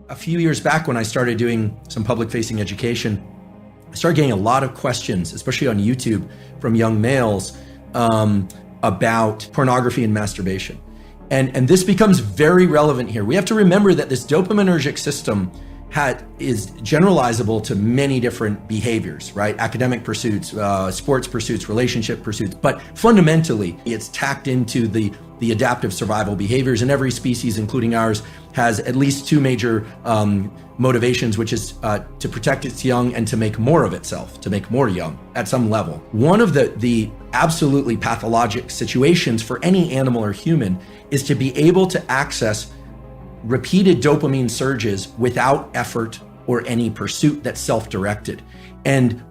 a few years back when I started doing some public-facing education, I started getting a lot of questions, especially on YouTube, from young males about pornography and masturbation. And this becomes very relevant here. We have to remember that this dopaminergic system is generalizable to many different behaviors, right? Academic pursuits, sports pursuits, relationship pursuits, but fundamentally it's tacked into the adaptive survival behaviors, and every species, including ours, has at least two major motivations, which is to protect its young and to make more of itself, to make more young at some level. One of the absolutely pathologic situations for any animal or human is to be able to access repeated dopamine surges without effort or any pursuit that's self-directed,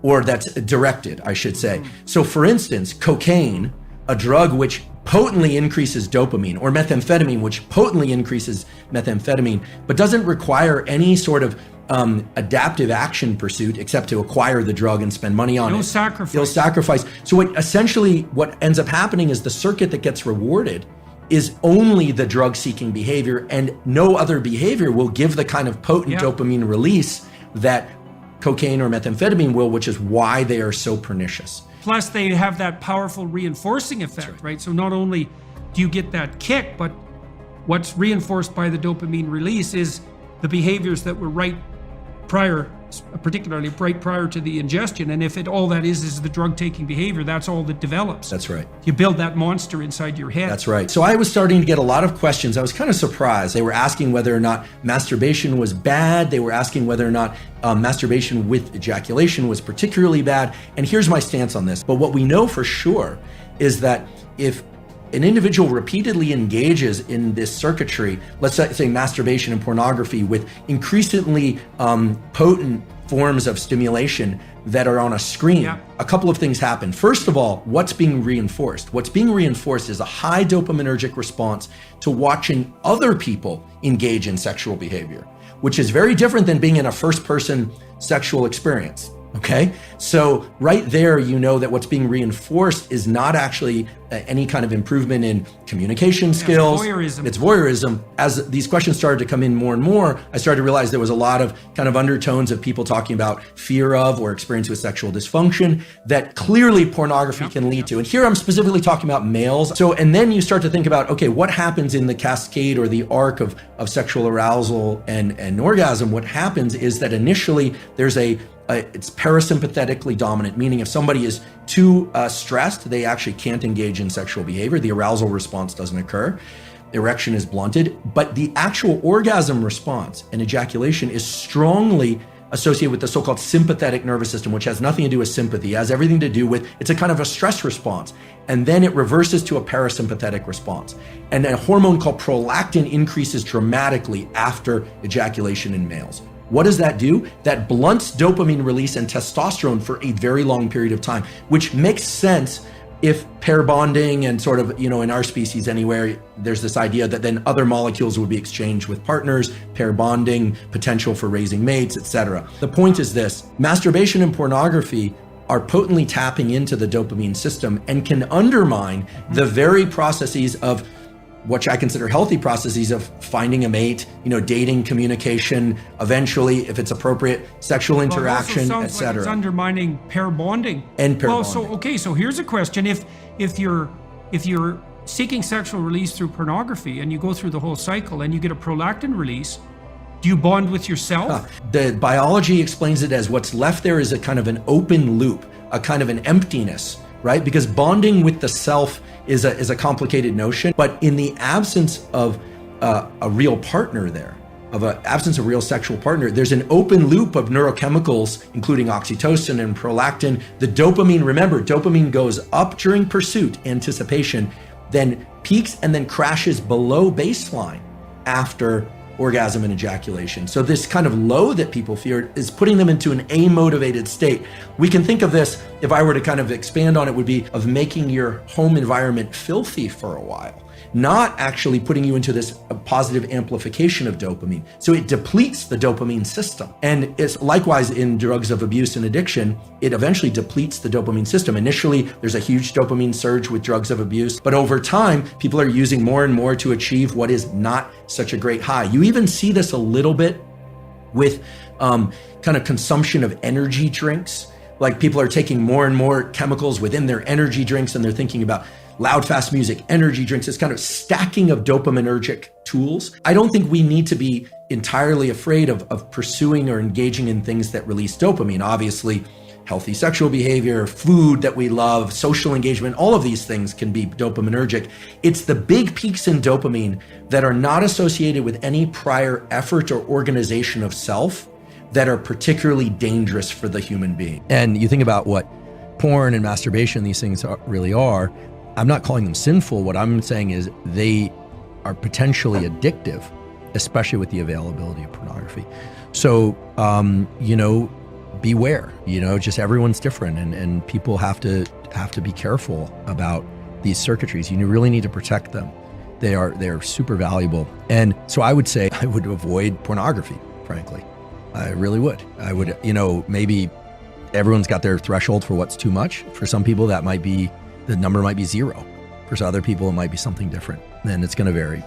or that's directed, I should say. So for instance, cocaine, a drug which potently increases dopamine, or methamphetamine, which potently increases methamphetamine, but doesn't require any sort of adaptive action pursuit except to acquire the drug and spend money on it. No sacrifice. So essentially what ends up happening is the circuit that gets rewarded is only the drug-seeking behavior, and no other behavior will give the kind of potent dopamine release that cocaine or methamphetamine will, which is why they are so pernicious. Plus, they have that powerful reinforcing effect, right? So not only do you get that kick, but what's reinforced by the dopamine release is the behaviors that were right prior, particularly right prior to the ingestion. And if all that is the drug-taking behavior, that's all that develops. That's right. You build that monster inside your head. That's right. So I was starting to get a lot of questions. I was kind of surprised. They were asking whether or not masturbation was bad. They were asking whether or not masturbation with ejaculation was particularly bad. And here's my stance on this. But what we know for sure is that if an individual repeatedly engages in this circuitry, let's say masturbation and pornography, with increasingly potent forms of stimulation that are on a screen, a couple of things happen. First of all, what's being reinforced? What's being reinforced is a high dopaminergic response to watching other people engage in sexual behavior, which is very different than being in a first-person sexual experience. Okay, so right there, you know that what's being reinforced is not actually any kind of improvement in communication skills. It's voyeurism. As these questions started to come in more and more, I started to realize there was a lot of kind of undertones of people talking about fear of or experience with sexual dysfunction that clearly pornography can lead to. And here I'm specifically talking about males. So, and then you start to think about, okay, what happens in the cascade or the arc of sexual arousal and orgasm? What happens is that initially there's it's parasympathetically dominant, meaning if somebody is too stressed, they actually can't engage in sexual behavior. The arousal response doesn't occur. Erection is blunted, but the actual orgasm response and ejaculation is strongly associated with the so-called sympathetic nervous system, which has nothing to do with sympathy. It has everything to do with, it's a kind of a stress response. And then it reverses to a parasympathetic response. And a hormone called prolactin increases dramatically after ejaculation in males. What does that do? That blunts dopamine release and testosterone for a very long period of time, which makes sense if pair bonding and sort of, in our species anywhere, there's this idea that then other molecules would be exchanged with partners, pair bonding, potential for raising mates, etc. The point is this: masturbation and pornography are potently tapping into the dopamine system and can undermine the very processes of which I consider healthy processes of finding a mate, dating, communication, eventually, if it's appropriate, sexual interaction, etc. Like it's undermining pair bonding. And pair bonding. So here's a question: if you're seeking sexual release through pornography and you go through the whole cycle and you get a prolactin release, do you bond with yourself? The biology explains it as what's left there is a kind of an open loop, a kind of an emptiness, right? Because bonding with the self is a complicated notion, but in the absence of a real partner there, absence of real sexual partner, there's an open loop of neurochemicals, including oxytocin and prolactin. The dopamine, remember, dopamine goes up during pursuit, anticipation, then peaks and then crashes below baseline after orgasm and ejaculation. So this kind of low that people feared is putting them into an amotivated state. We can think of this, if I were to kind of expand on it, would be of making your home environment filthy for a while, not actually putting you into this positive amplification of dopamine. So it depletes the dopamine system. And it's likewise in drugs of abuse and addiction, it eventually depletes the dopamine system. Initially, there's a huge dopamine surge with drugs of abuse, but over time, people are using more and more to achieve what is not such a great high. You even see this a little bit with kind of consumption of energy drinks. Like people are taking more and more chemicals within their energy drinks, and they're thinking about loud, fast music, energy drinks. It's kind of stacking of dopaminergic tools. I don't think we need to be entirely afraid of pursuing or engaging in things that release dopamine. Obviously, healthy sexual behavior, food that we love, social engagement, all of these things can be dopaminergic. It's the big peaks in dopamine that are not associated with any prior effort or organization of self that are particularly dangerous for the human being. And you think about what porn and masturbation, these things really are. I'm not calling them sinful. What I'm saying is they are potentially addictive, especially with the availability of pornography. So, beware, just everyone's different, and people have to be careful about these circuitries. You really need to protect them. They're super valuable. And so I would say I would avoid pornography, frankly. I really would. I would, maybe everyone's got their threshold for what's too much. For some people, the number might be 0. For other people, it might be something different, and it's going to vary.